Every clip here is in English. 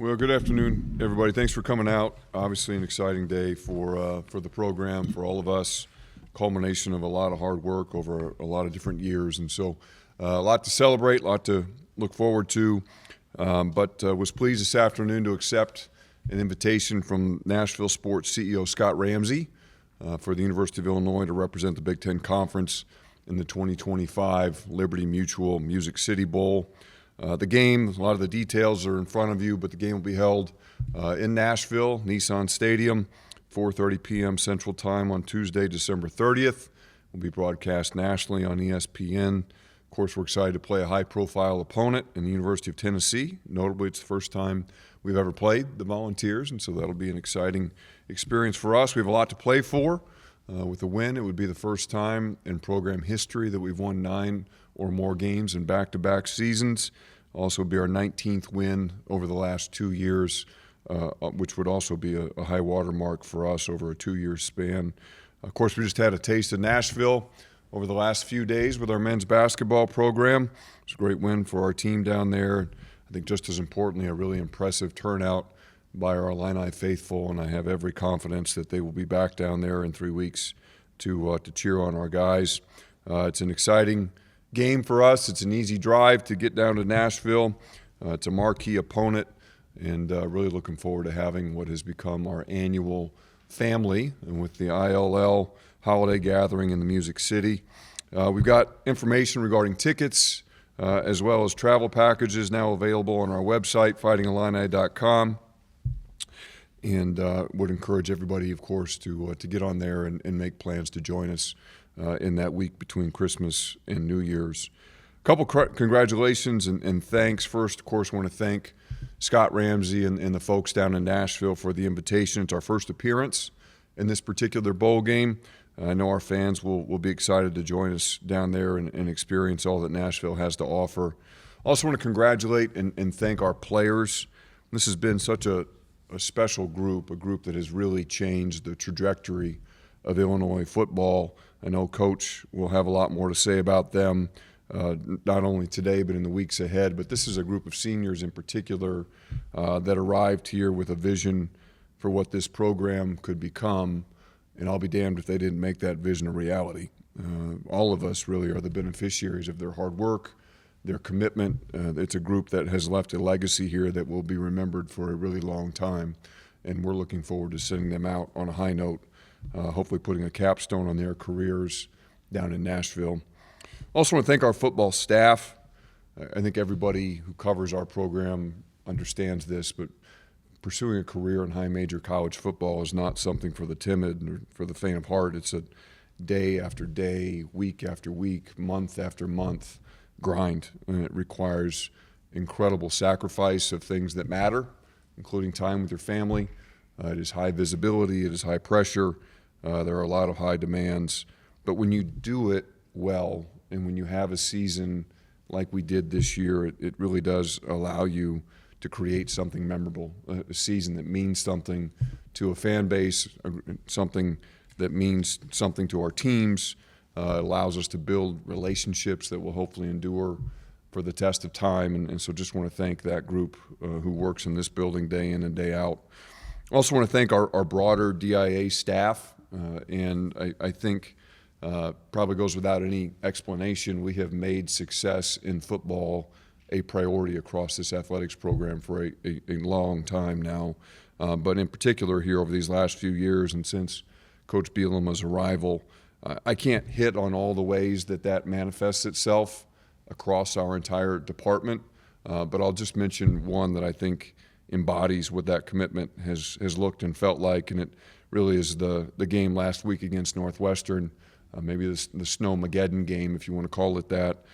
Well, good afternoon, everybody. Thanks for coming out. Obviously, an exciting day for the program, for all of us. Culmination of a lot of hard work over a lot of different years, and so a lot to celebrate, a lot to look forward to. But was pleased this afternoon to accept an invitation from Nashville Sports CEO Scott Ramsey for the University of Illinois to represent the Big Ten Conference in the 2025 Liberty Mutual Music City Bowl. The game, a lot of the details are in front of you, but the game will be held in Nashville, Nissan Stadium, 4:30 p.m. Central Time on Tuesday, December 30th. It will be broadcast nationally on ESPN. Of course, we're excited to play a high-profile opponent in the University of Tennessee. Notably, it's the first time we've ever played the Volunteers, and so that'll be an exciting experience for us. We have a lot to play for. With a win, it would be the first time in program history that we've won 9 or more games in back-to-back seasons. Also be our 19th win over the last 2 years, which would also be a high water mark for us over a 2-year span. Of course, we just had a taste of Nashville over the last few days with our men's basketball program. It's a great win for our team down there. I think just as importantly, a really impressive turnout by our Illini faithful, and I have every confidence that they will be back down there in 3 weeks to cheer on our guys. It's an exciting game for us. It's an easy drive to get down to Nashville. It's a marquee opponent, and really looking forward to having what has become our annual family, and with the ILL holiday gathering in the Music City. We've got information regarding tickets as well as travel packages now available on our website, fightingillini.com. And would encourage everybody, of course, to get on there and make plans to join us in that week between Christmas and New Year's. A couple congratulations and thanks. First, of course, I want to thank Scott Ramsey and the folks down in Nashville for the invitation. It's our first appearance in this particular bowl game. I know our fans will be excited to join us down there and experience all that Nashville has to offer. Also want to congratulate and thank our players. This has been such a special group, a group that has really changed the trajectory of Illinois football. I know Coach will have a lot more to say about them, not only today but in the weeks ahead. But this is a group of seniors in particular that arrived here with a vision for what this program could become, and I'll be damned if they didn't make that vision a reality. All of us really are the beneficiaries of their hard work, their commitment. It's a group that has left a legacy here that will be remembered for a really long time, and we're looking forward to sending them out on a high note, hopefully putting a capstone on their careers down in Nashville. Also want to thank our football staff. I think everybody who covers our program understands this, but pursuing a career in high major college football is not something for the timid or for the faint of heart. It's a day after day, week after week, month after month grind, and it requires incredible sacrifice of things that matter, including time with your family. It is high visibility, it is high pressure, there are a lot of high demands, but when you do it well and when you have a season like we did this year, it really does allow you to create something memorable, a season that means something to a fan base, something that means something to our teams. It allows us to build relationships that will hopefully endure for the test of time, and so just want to thank that group who works in this building day in and day out. Also want to thank our broader DIA staff, and I think probably goes without any explanation, we have made success in football a priority across this athletics program for a long time now, but in particular here over these last few years and since Coach Bielema's arrival. I can't hit on all the ways that manifests itself across our entire department, but I'll just mention one that I think embodies what that commitment has looked and felt like, and it really is the game last week against Northwestern, maybe the Snowmageddon game, if you want to call it that.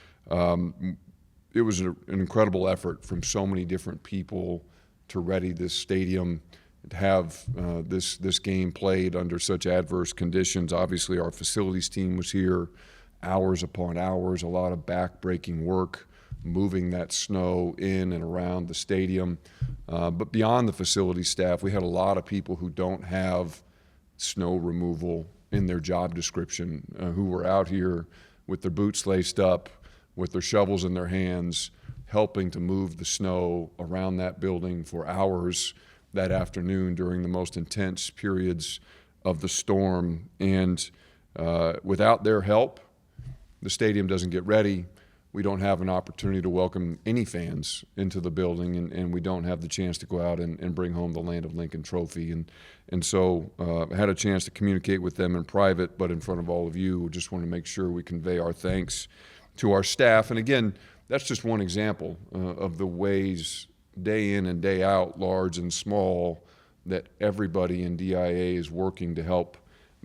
It was an incredible effort from so many different people to ready this stadium, to have this game played under such adverse conditions. Obviously, our facilities team was here hours upon hours, a lot of back-breaking work, moving that snow in and around the stadium. But beyond the facility staff, we had a lot of people who don't have snow removal in their job description, who were out here with their boots laced up, with their shovels in their hands, helping to move the snow around that building for hours that afternoon during the most intense periods of the storm. And without their help, the stadium doesn't get ready. We don't have an opportunity to welcome any fans into the building, and we don't have the chance to go out and bring home the Land of Lincoln trophy. And so I had a chance to communicate with them in private, but in front of all of you, we just want to make sure we convey our thanks to our staff. And again, that's just one example of the ways day in and day out, large and small, that everybody in DIA is working to help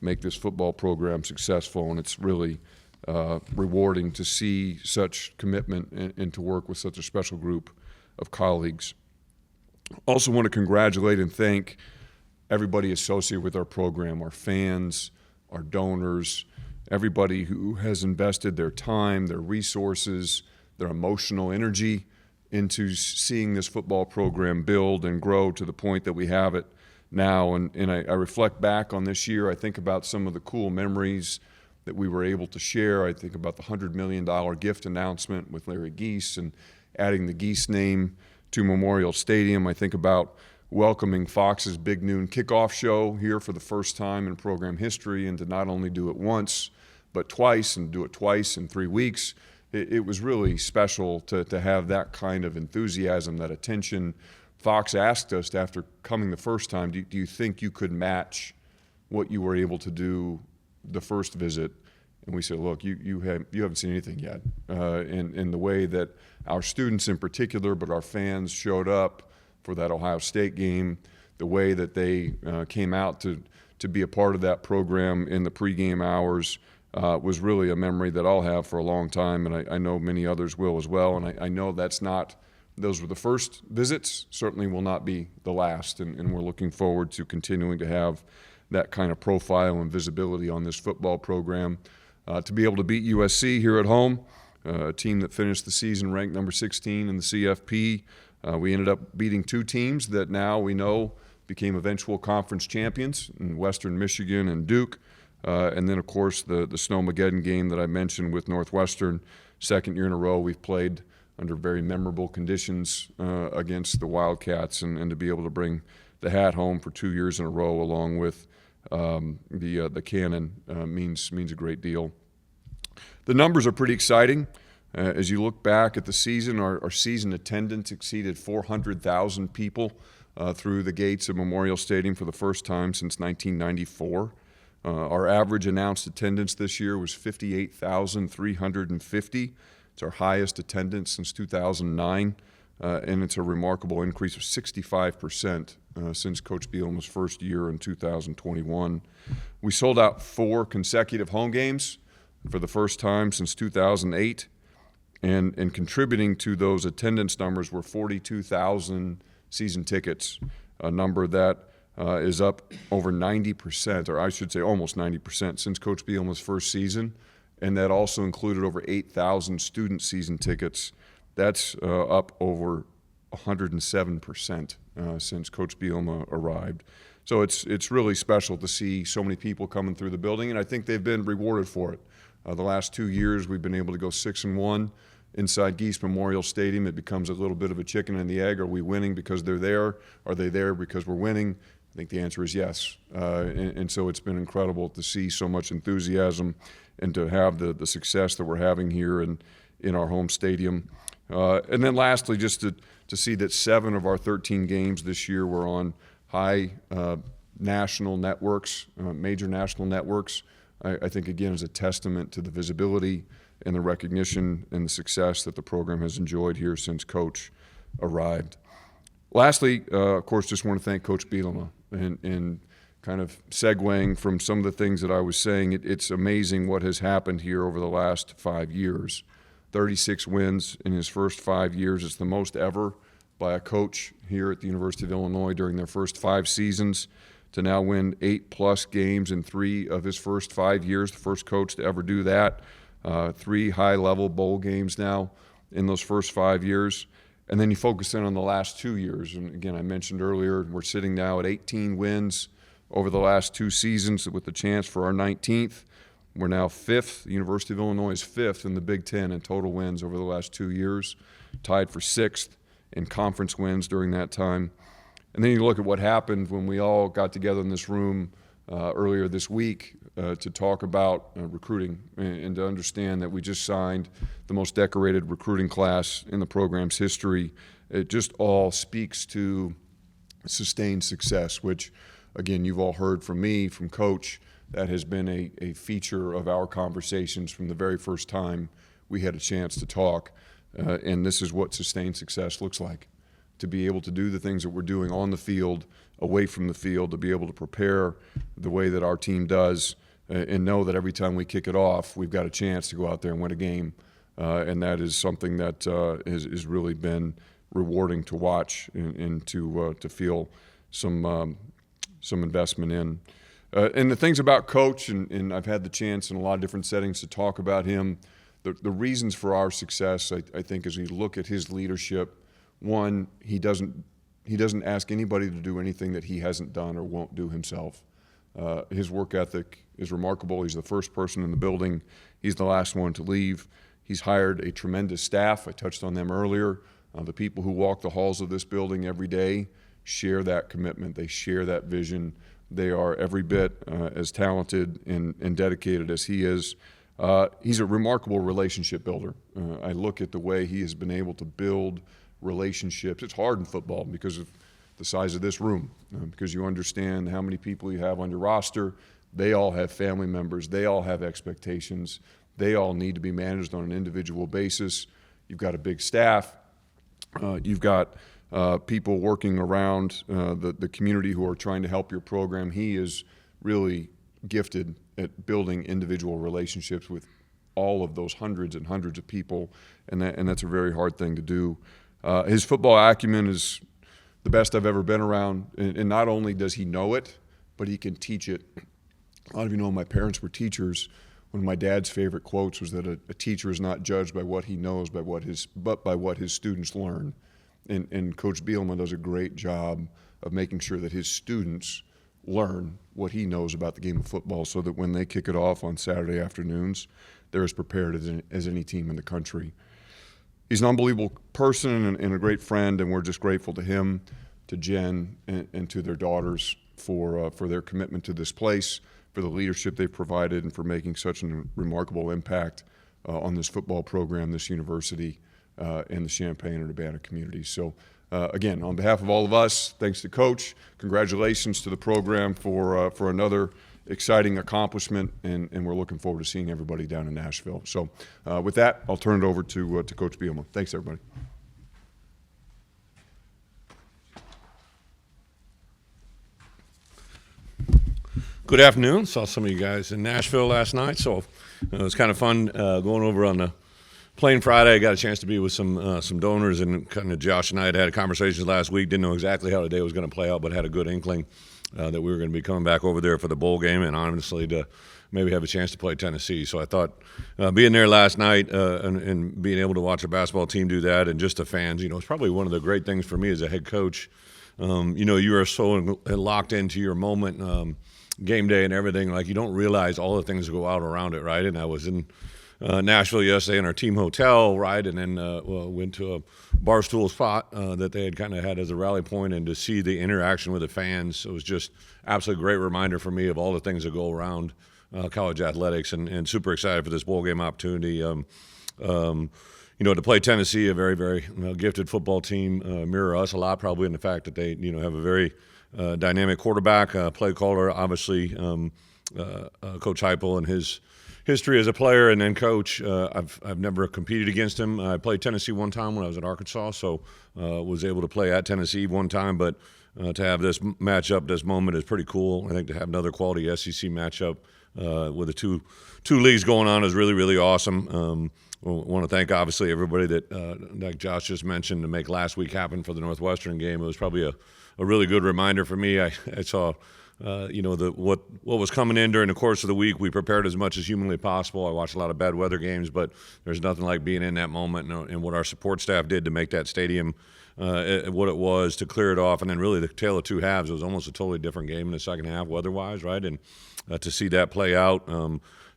make this football program successful. And it's really rewarding to see such commitment and to work with such a special group of colleagues. Also want to congratulate and thank everybody associated with our program, our fans, our donors, everybody who has invested their time, their resources, their emotional energy into seeing this football program build and grow to the point that we have it now. And I reflect back on this year. I think about some of the cool memories that we were able to share. I think about the $100 million gift announcement with Larry Geese and adding the Geese name to Memorial Stadium. I think about welcoming Fox's Big Noon kickoff show here for the first time in program history, and to not only do it once, but twice, and do it twice in 3 weeks. It was really special to have that kind of enthusiasm, that attention. Fox asked us after coming the first time, do you think you could match what you were able to do the first visit? And we said, look, you haven't seen anything yet. In the way that our students in particular, but our fans showed up for that Ohio State game, the way that they came out to be a part of that program in the pregame hours was really a memory that I'll have for a long time, and I know many others will as well. And I know those were the first visits, certainly will not be the last, and we're looking forward to continuing to have that kind of profile and visibility on this football program. To be able to beat USC here at home, a team that finished the season ranked number 16 in the CFP. We ended up beating two teams that now we know became eventual conference champions in Western Michigan and Duke. And then, of course, the Snowmageddon game that I mentioned with Northwestern. Second year in a row we've played under very memorable conditions against the Wildcats, and to be able to bring the hat home for 2 years in a row along with the cannon means a great deal. The numbers are pretty exciting. As you look back at the season, our season attendance exceeded 400,000 people through the gates of Memorial Stadium for the first time since 1994. Our average announced attendance this year was 58,350. It's our highest attendance since 2009, and it's a remarkable increase of 65% since Coach Bielema's first year in 2021. We sold out 4 consecutive home games for the first time since 2008, and contributing to those attendance numbers were 42,000 season tickets, a number that is up over 90%, or I should say almost 90% since Coach Bielema's first season, and that also included over 8,000 student season tickets. That's up over 107% since Coach Bielema arrived. So it's really special to see so many people coming through the building, and I think they've been rewarded for it. The last 2 years we've been able to go 6-1 inside Geese Memorial Stadium. It becomes a little bit of a chicken and the egg. Are we winning because they're there? Are they there because we're winning? I think the answer is yes. And so it's been incredible to see so much enthusiasm and to have the success that we're having here in our home stadium. And then lastly, just to see that 7 of our 13 games this year were on high national networks, major national networks, I think, again, is a testament to the visibility and the recognition and the success that the program has enjoyed here since Coach arrived. Lastly, of course, just want to thank Coach Bielema, and kind of segueing from some of the things that I was saying, it's amazing what has happened here over the last 5 years. 36 wins in his first 5 years. It's the most ever by a coach here at the University of Illinois during their first 5 seasons. To now win 8+ games in 3 of his first 5 years, the first coach to ever do that. 3 high-level bowl games now in those first 5 years. And then you focus in on the last 2 years. And again, I mentioned earlier, we're sitting now at 18 wins over the last 2 seasons with the chance for our 19th. We're now 5th. The University of Illinois is 5th in the Big Ten in total wins over the last 2 years. tied for 6th in conference wins during that time. And then you look at what happened when we all got together in this room earlier this week to talk about recruiting and to understand that we just signed the most decorated recruiting class in the program's history. It just all speaks to sustained success, which, again, you've all heard from me, from Coach. That has been a feature of our conversations from the very first time we had a chance to talk. And this is what sustained success looks like. To be able to do the things that we're doing on the field, away from the field, to be able to prepare the way that our team does, and know that every time we kick it off, we've got a chance to go out there and win a game. And that is something that has really been rewarding to watch and to feel some investment in. And the things about Coach, and I've had the chance in a lot of different settings to talk about him, the reasons for our success, I think, as we look at his leadership, one, he doesn't ask anybody to do anything that he hasn't done or won't do himself. His work ethic is remarkable. He's the first person in the building. He's the last one to leave. He's hired a tremendous staff. I touched on them earlier. The people who walk the halls of this building every day share that commitment. They share that vision. They are every bit as talented and dedicated as he is. He's a remarkable relationship builder. I look at the way he has been able to build relationships. It's hard in football because of the size of this room, because you understand how many people you have on your roster. They all have family members. They all have expectations. They all need to be managed on an individual basis. You've got a big staff. You've got people working around the community who are trying to help your program. He is really gifted at building individual relationships with all of those hundreds and hundreds of people, and that's a very hard thing to do. His football acumen is the best I've ever been around, and not only does he know it, but he can teach it. A lot of you know my parents were teachers. One of my dad's favorite quotes was that a teacher is not judged by what he knows, but by what his students learn. And Coach Bielema does a great job of making sure that his students learn what he knows about the game of football, so that when they kick it off on Saturday afternoons, they're as prepared as any team in the country. He's an unbelievable person and a great friend, and we're just grateful to him, to Jen, and to their daughters for their commitment to this place, for the leadership they've provided, and for making such a remarkable impact on this football program, this university, and the Champaign and Urbana community. So, again, on behalf of all of us, thanks to Coach. Congratulations to the program for another exciting accomplishment, and we're looking forward to seeing everybody down in Nashville. So with that, I'll turn it over to Coach Bielema. Thanks, everybody. Good afternoon. Saw some of you guys in Nashville last night, so it was kind of fun going over on the plane Friday. I got a chance to be with some donors, and kind of Josh and I had conversations last week. Didn't know exactly how the day was going to play out, but had a good inkling that we were going to be coming back over there for the bowl game, and honestly to maybe have a chance to play Tennessee. So I thought being there last night and being able to watch a basketball team do that, and just the fans, it's probably one of the great things for me as a head coach. You are so locked into your moment, game day and everything, like you don't realize all the things that go out around it, right? And I was in Nashville yesterday in our team hotel, right, and then went to a barstool spot that they had kind of had as a rally point, and to see the interaction with the fans, it was just absolutely great reminder for me of all the things that go around college athletics, and super excited for this bowl game opportunity. To play Tennessee, a very, very gifted football team, mirror us a lot, probably in the fact that they, have a very dynamic quarterback, play caller, obviously, Coach Heupel and his history as a player and then coach. I've never competed against him. I played Tennessee one time when I was at Arkansas, so was able to play at Tennessee one time, but to have this matchup, this moment is pretty cool. I think to have another quality SEC matchup with the two leagues going on is really, really awesome. I want to thank, obviously, everybody that, like Josh just mentioned, to make last week happen for the Northwestern game. It was probably a really good reminder for me. I saw, what was coming in during the course of the week. We prepared as much as humanly possible. I watched a lot of bad weather games, but there's nothing like being in that moment and what our support staff did to make that stadium what it was, to clear it off, and then really the tale of two halves. It was almost a totally different game in the second half weather-wise, right? And to see that play out,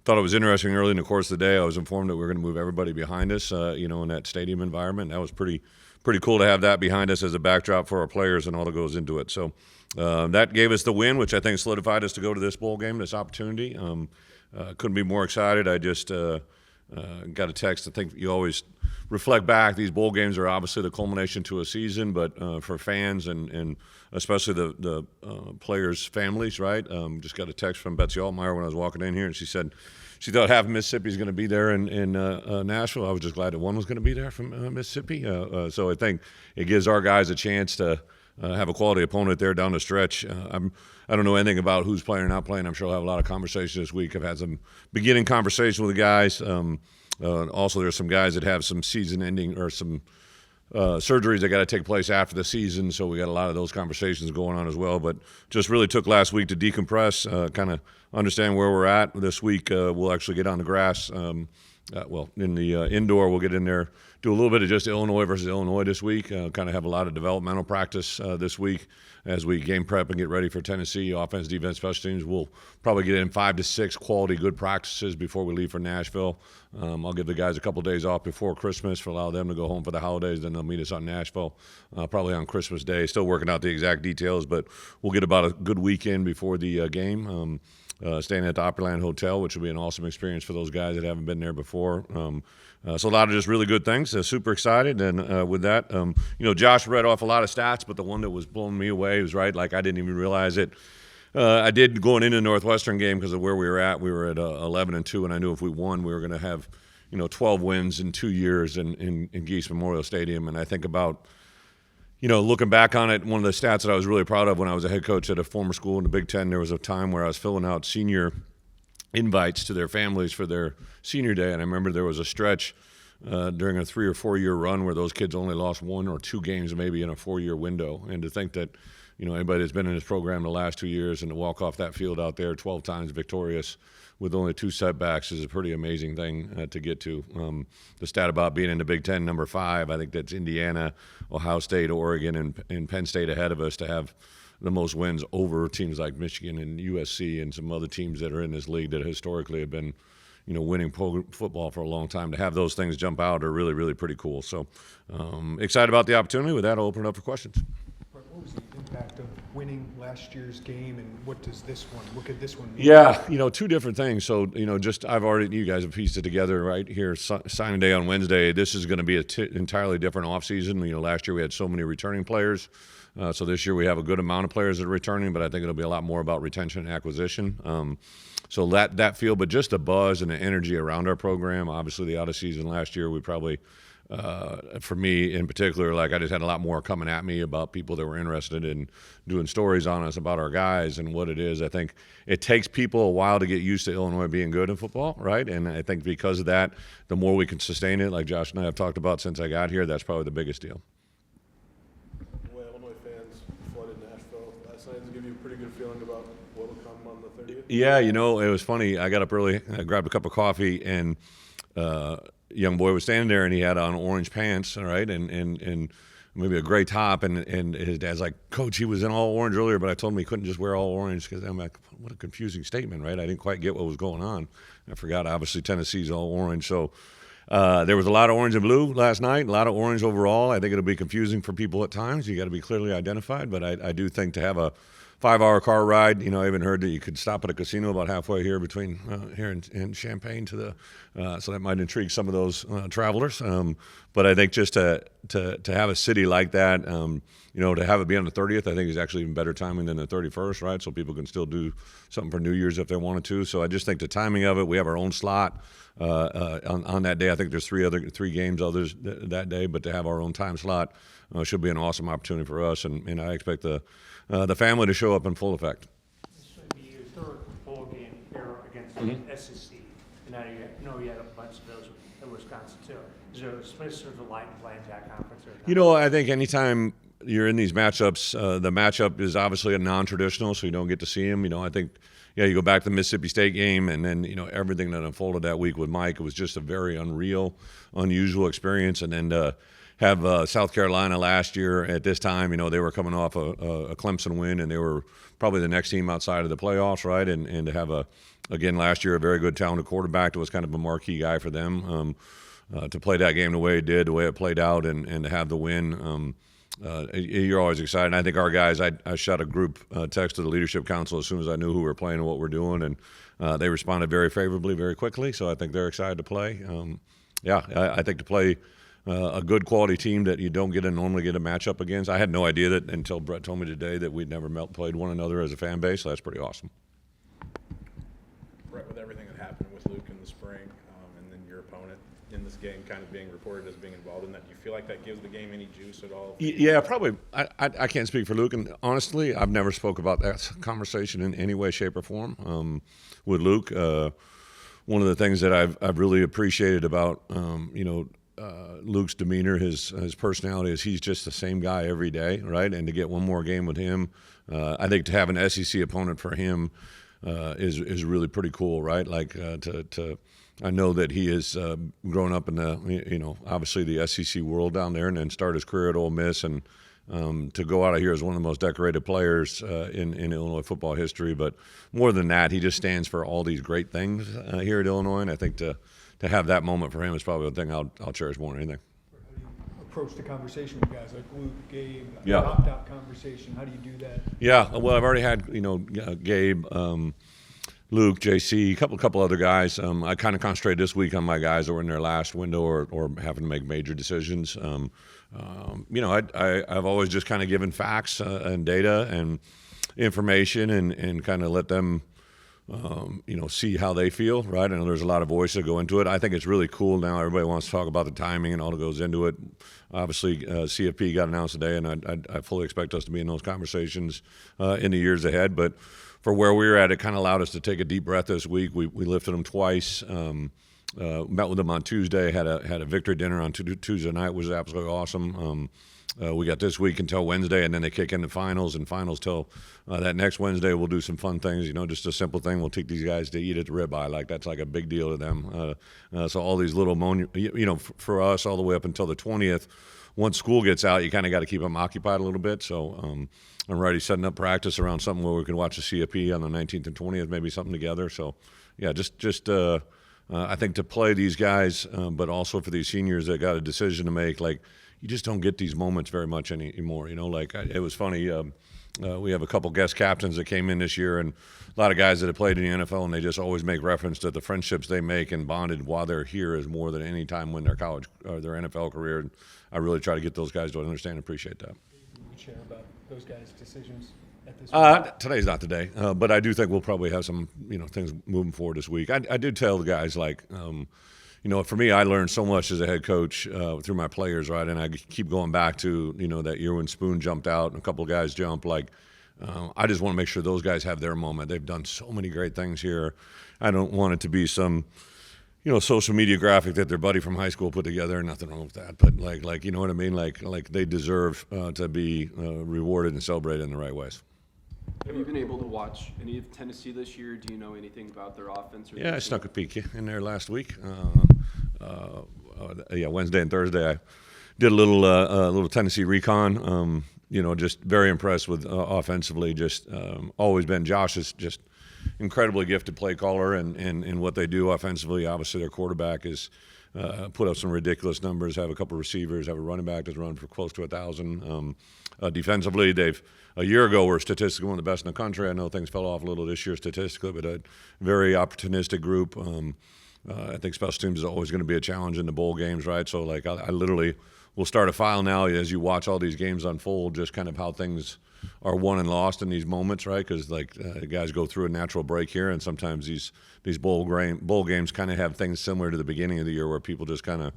thought it was interesting early in the course of the day. I was informed that we were going to move everybody behind us, in that stadium environment. That was pretty cool to have that behind us as a backdrop for our players and all that goes into it. So that gave us the win, which I think solidified us to go to this bowl game, this opportunity. Couldn't be more excited. I just got a text. I think you always reflect back. These bowl games are obviously the culmination to a season, but for fans and especially the players' families, right? Just got a text from Betsy Altmaier when I was walking in here, and she said she thought half of Mississippi is going to be there in Nashville. I was just glad that one was going to be there from Mississippi. So I think it gives our guys a chance to have a quality opponent there down the stretch. I don't know anything about who's playing or not playing. I'm sure I'll have a lot of conversations this week. I've had some beginning conversations with the guys. Also, there's some guys that have some season-ending or some surgeries that got to take place after the season, so we got a lot of those conversations going on as well. But just really took last week to decompress, kind of understand where we're at. This week we'll actually get on the grass. In the indoor, we'll get in there, do a little bit of just Illinois versus Illinois this week, kind of have a lot of developmental practice this week as we game prep and get ready for Tennessee. Offense, defense, special teams. We'll probably get in 5 to 6 quality good practices before we leave for Nashville. I'll give the guys a couple days off before Christmas for allow them to go home for the holidays. Then they'll meet us on Nashville probably on Christmas Day. Still working out the exact details, but we'll get about a good weekend before the game. Staying at the Opryland Hotel, which will be an awesome experience for those guys that haven't been there before. So a lot of just really good things. Super excited. And with that, Josh read off a lot of stats, but the one that was blowing me away was right. Like I didn't even realize it. I did going into the Northwestern game because of where we were at. We were at 11-2, and I knew if we won, we were going to have 12 wins in 2 years in Geese Memorial Stadium. And I think about looking back on it, one of the stats that I was really proud of when I was a head coach at a former school in the Big Ten, there was a time where I was filling out senior invites to their families for their senior day. And I remember there was a stretch during a 3 or 4 year run where those kids only lost 1 or 2 games maybe in a 4-year window. And to think that, anybody that's been in this program the last 2 years and to walk off that field out there 12 times victorious with only 2 setbacks is a pretty amazing thing to get to. The stat about being in the Big Ten, number 5, I think that's Indiana, Ohio State, Oregon, and Penn State ahead of us to have the most wins over teams like Michigan and USC and some other teams that are in this league that historically have been, winning football for a long time. To have those things jump out are really, really pretty cool. So excited about the opportunity. With that, I'll open it up for questions. What was the impact of winning last year's game, and what could this one mean? Yeah, 2 different things. So, you guys have pieced it together right here, signing day on Wednesday. This is going to be an entirely different offseason. Last year we had so many returning players. So this year we have a good amount of players that are returning, but I think it'll be a lot more about retention and acquisition. So that feel, but just the buzz and the energy around our program. Obviously, the out of season last year, we probably, for me in particular, I just had a lot more coming at me about people that were interested in doing stories on us about our guys and what it is. I think it takes people a while to get used to Illinois being good in football, right? And I think because of that, the more we can sustain it, like Josh and I have talked about since I got here, that's probably the biggest deal. Give you a pretty good feeling about what will come on the 30th? Yeah, it was funny. I got up early, I grabbed a cup of coffee, and a young boy was standing there, and he had on orange pants, all right, and maybe a gray top, and his dad's like, Coach, he was in all orange earlier, but I told him he couldn't just wear all orange because I'm like, what a confusing statement, right? I didn't quite get what was going on. I forgot, obviously, Tennessee's all orange, so there was a lot of orange and blue last night, a lot of orange overall. I think it'll be confusing for people at times. You got to be clearly identified, but I do think to have a 5-hour car ride. I even heard that you could stop at a casino about halfway here between here and Champaign to the, so that might intrigue some of those travelers. But I think just to have a city like that, to have it be on the 30th, I think is actually even better timing than the 31st, right? So people can still do something for New Year's if they wanted to. So I just think the timing of it, we have our own slot on that day. I think there's 3 games others that day, but to have our own time slot should be an awesome opportunity for us, and I expect the family to show up in full effect. This would be your 3rd bowl game here against SEC, and now you had a bunch of those in Wisconsin too. Is there a specific light in playing that conference? Or I think anytime you're in these matchups, the matchup is obviously a non-traditional, so you don't get to see them. I think, you go back to the Mississippi State game, and then, everything that unfolded that week with Mike, it was just a very unusual experience. And then have South Carolina last year at this time, they were coming off a Clemson win, and they were probably the next team outside of the playoffs, right? And to have a Again, last year, a very good, talented quarterback that was kind of a marquee guy for them. To play that game the way it did, the way it played out, and to have the win, you're always excited. And I think our guys, I shot a group text to the leadership council as soon as I knew who we were playing and what we're doing, and they responded very favorably, very quickly. So I think they're excited to play. I think to play a good quality team that you don't normally get a matchup against. I had no idea that until Bret told me today that we'd never played one another as a fan base. So that's pretty awesome. Bret, with everything that happened with Luke in the spring, and then your opponent in this game kind of being reported as being involved in that, do you feel like that gives the game any juice at all? Yeah, probably. I can't speak for Luke, and honestly, I've never spoke about that conversation in any way, shape, or form with Luke. One of the things that I've really appreciated about Luke's demeanor, his personality, is he's just the same guy every day, right? And to get one more game with him, I think to have an SEC opponent for him is really pretty cool, right? Like I know that he has grown up in the obviously the SEC world down there, and then started his career at Ole Miss, and to go out of here as one of the most decorated players in Illinois football history. But more than that, he just stands for all these great things here at Illinois, and I think to have that moment for him is probably the thing I'll cherish more than anything. How do you approach the conversation with guys like Luke, Gabe, Yeah. opt-out conversation? How do you do that? Yeah, well, I've already had Gabe, Luke, JC, a couple other guys. I kind of concentrated this week on my guys that were in their last window or having to make major decisions. I've always just kind of given facts and data and information and kind of let them see how they feel, right? I know there's a lot of voices that go into it. I think it's really cool now. Everybody wants to talk about the timing and all that goes into it. Obviously, CFP got announced today, and I fully expect us to be in those conversations in the years ahead. But for where we were at, it kind of allowed us to take a deep breath this week. We lifted them twice. Met with them on Tuesday. Had a victory dinner on Tuesday night, which was absolutely awesome. We got this week until Wednesday, and then they kick into finals, and finals till that next Wednesday. We'll do some fun things, just a simple thing. We'll take these guys to eat at the ribeye. Like, that's like a big deal to them. So all these little, for us, all the way up until the 20th, once school gets out, you kind of got to keep them occupied a little bit. So I'm already setting up practice around something where we can watch the CFP on the 19th and 20th, maybe something together. So, yeah, I think to play these guys, but also for these seniors that got a decision to make, like, you just don't get these moments very much anymore. It was funny. We have a couple guest captains that came in this year, and a lot of guys that have played in the NFL, and they just always make reference to the friendships they make and bonded while they're here is more than any time when their college or their NFL career. And I really try to get those guys to understand and appreciate that. Can you share about those guys' decisions at this point? Today's not the day, but I do think we'll probably have some things moving forward this week. I did tell the guys, like, for me, I learned so much as a head coach through my players, right? And I keep going back to, that year when Spoon jumped out and a couple of guys jumped. Like, I just want to make sure those guys have their moment. They've done so many great things here. I don't want it to be some, social media graphic that their buddy from high school put together. Nothing wrong with that. But like you know what I mean? Like they deserve to be rewarded and celebrated in the right ways. Have you been able to watch any of Tennessee this year? Do you know anything about their offense? Or Yeah, I snuck a peek in there last week. Wednesday and Thursday I did a little Tennessee recon. Just very impressed with offensively. Just always been. Josh is just incredibly gifted play caller, and what they do offensively. Obviously, their quarterback is put up some ridiculous numbers. Have a couple receivers. Have a running back that's run for close to 1,000. Defensively, a year ago were statistically one of the best in the country. I know things fell off a little this year statistically, but a very opportunistic group. I think special teams is always going to be a challenge in the bowl games, right? So, like, I literally will start a file now as you watch all these games unfold, just kind of how things are won and lost in these moments, right? Because guys go through a natural break here, and sometimes these bowl games kind of have things similar to the beginning of the year where people just kind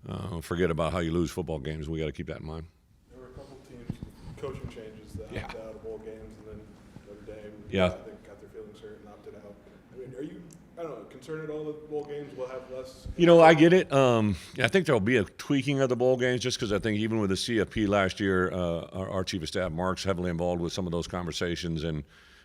of forget about how you lose football games. We got to keep that in mind. There were a couple teams, coaching changes that opted out of bowl games, and then Notre Dame, Yeah. I think, got their feelings hurt and opted out. I mean, are you, I don't know, concerned at all that bowl games will have less? I get it. I think there'll be a tweaking of the bowl games just because I think even with the CFP last year, our chief of staff, Mark's heavily involved with some of those conversations. And,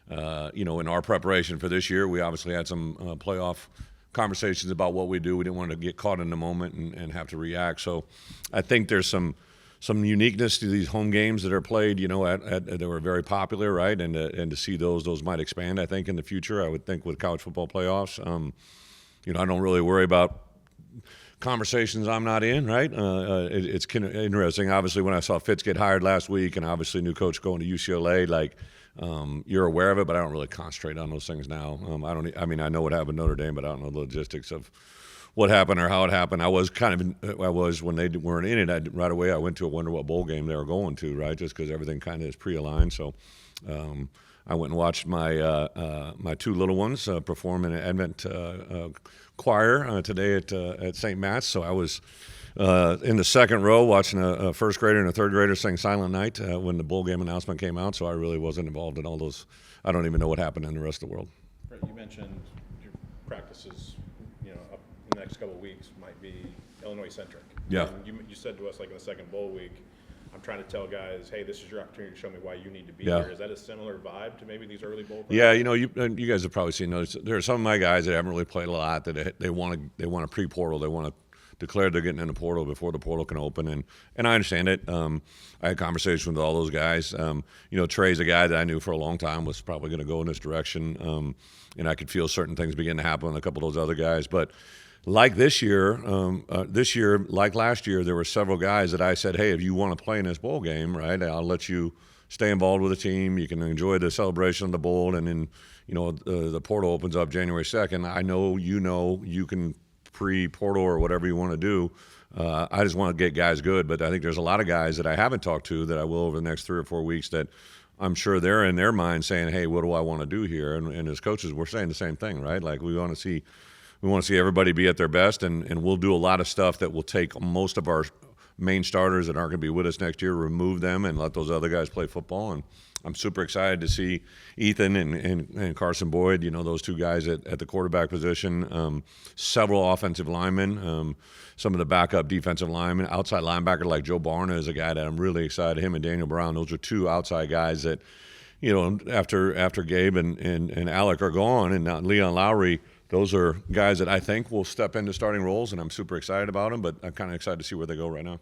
in our preparation for this year, we obviously had some playoff conversations about what we do. We didn't want to get caught in the moment and have to react. So I think there's some some uniqueness to these home games that are played, you know, that were very popular, right? And to see those might expand, I think, in the future. I would think with college football playoffs. You know, I don't really worry about conversations I'm not in, right? It's kind of interesting. Obviously, when I saw Fitz get hired last week, and obviously new coach going to UCLA, like you're aware of it, but I don't really concentrate on those things now. I mean, I know what happened at Notre Dame, but I don't know the logistics of what happened or how it happened. I was when they weren't in it. Right away, I went to a wonder what bowl game they were going to, right? Just because everything kind of is pre-aligned. So I went and watched my my two little ones perform in an Advent choir today at St. Matt's. So I was in the second row watching a first grader and a third grader sing Silent Night when the bowl game announcement came out. So I really wasn't involved in all those. I don't even know what happened in the rest of the world. Bret, you mentioned your practices, you know, up in the next couple of weeks might be Illinois-centric. Yeah. And you said to us, like in the second bowl week, I'm trying to tell guys, hey, this is your opportunity to show me why you need to be Yeah. here. Is that a similar vibe to maybe these early bowl practices? Yeah, you know, you guys have probably seen those. There are some of my guys that haven't really played a lot that they want a pre-portal. They want to declare they're getting in the portal before the portal can open, and I understand it. I had conversations with all those guys. You know, Trey's a guy that I knew for a long time was probably going to go in this direction, and I could feel certain things begin to happen with a couple of those other guys, but. Like this year, like last year, there were several guys that I said, hey, if you want to play in this bowl game, right, I'll let you stay involved with the team. You can enjoy the celebration of the bowl, and then, you know, the portal opens up January 2nd. I know you can pre-portal or whatever you want to do. I just want to get guys good, but I think there's a lot of guys that I haven't talked to that I will over the next 3 or 4 weeks that I'm sure they're in their mind saying, hey, what do I want to do here? And as coaches, we're saying the same thing, right? Like we want to see everybody be at their best, and we'll do a lot of stuff that will take most of our main starters that aren't going to be with us next year, remove them, and let those other guys play football. And I'm super excited to see Ethan and Carson Boyd, you know, those two guys at the quarterback position, several offensive linemen, some of the backup defensive linemen, outside linebacker like Joe Barna is a guy that I'm really excited. Him and Daniel Brown, those are two outside guys that, you know, after Gabe and Alec are gone, and now Leon Lowry, those are guys that I think will step into starting roles, and I'm super excited about them, but I'm kind of excited to see where they go right now.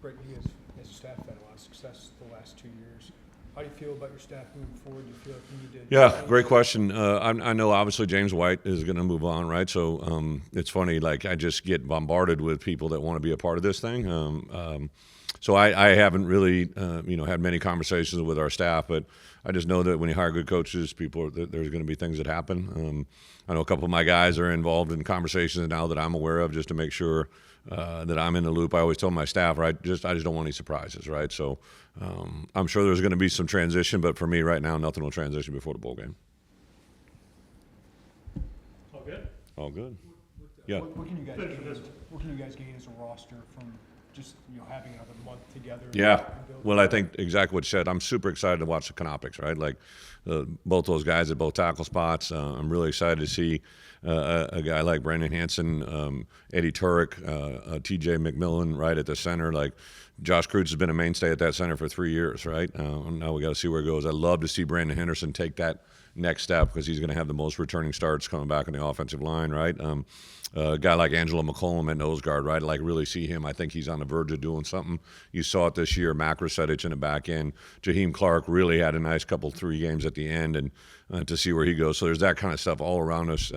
Bret, you guys as a staff had a lot of success the last 2 years. How do you feel about your staff moving forward? Do you feel like you need to? Yeah, great question. I know obviously James White is going to move on, right? So it's funny, like I just get bombarded with people that want to be a part of this thing. So I haven't really, you know, had many conversations with our staff, but I just know that when you hire good coaches, there's going to be things that happen. I know a couple of my guys are involved in conversations now that I'm aware of, just to make sure that I'm in the loop. I always tell my staff, right, I just don't want any surprises, right? So I'm sure there's going to be some transition, but for me right now, nothing will transition before the bowl game. All good? All good. Yeah. What can you guys gain? What can you guys gain as a roster from just, you know, having another month together? Yeah. Well, I think exactly what you said. I'm super excited to watch the Canopics, right? Like both those guys at both tackle spots. I'm really excited to see a guy like Brandon Hanson, Eddie Turek, T.J. McMillan right at the center. Like Josh Kreutz has been a mainstay at that center for 3 years, right? Now we got to see where it goes. I'd love to see Brandon Henderson take that next step because he's going to have the most returning starts coming back on the offensive line, right? A guy like Angelo McCollum at nose guard, right? Like really see him. I think he's on the verge of doing something. You saw it this year. Mac Rusevich in the back end. Jaheim Clark really had a nice 3 games at the end, and to see where he goes. So there's that kind of stuff all around us.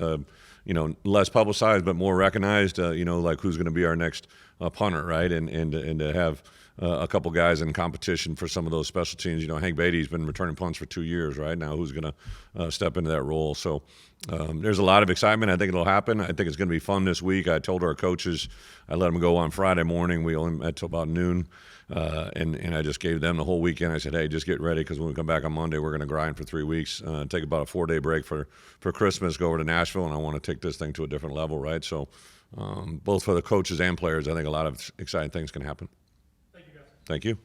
You know, less publicized but more recognized. You know, like who's going to be our next punter, right? And to have a couple guys in competition for some of those special teams. You know, Hank Beatty's been returning punts for 2 years, right? Now who's going to step into that role? So there's a lot of excitement. I think it'll happen. I think it's going to be fun this week. I told our coaches, I let them go on Friday morning. We only met till about noon. And I just gave them the whole weekend. I said, hey, just get ready because when we come back on Monday, we're going to grind for 3 weeks, take about a 4-day break for Christmas, go over to Nashville, and I want to take this thing to a different level, right? So both for the coaches and players, I think a lot of exciting things can happen. Thank you, guys. Thank you.